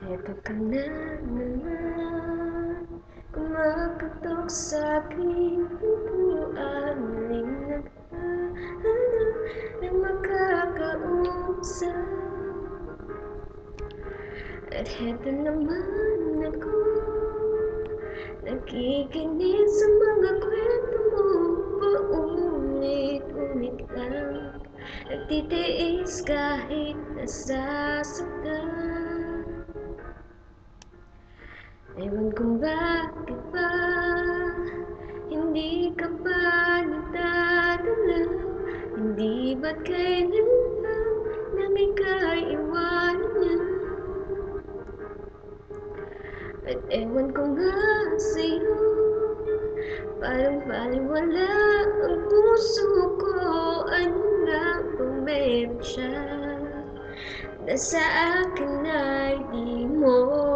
Eto ka na naman, kumakatok sa'king pintuan. Muling naghahanap ng makakausap. At heto naman ako, nakikinig sa mga kwento mo. Paulit-ulit lang, nagtitiis kahit nasasaktan. Ewan kung bakit ba hindi ka pa nagdadala. Hindi ba't kailan lang nang ika'y iwanan niya. At ewan ko nga sa'yo, parang baliwala ang puso ko. Ano nga bang meron siya na sa akin ay di mo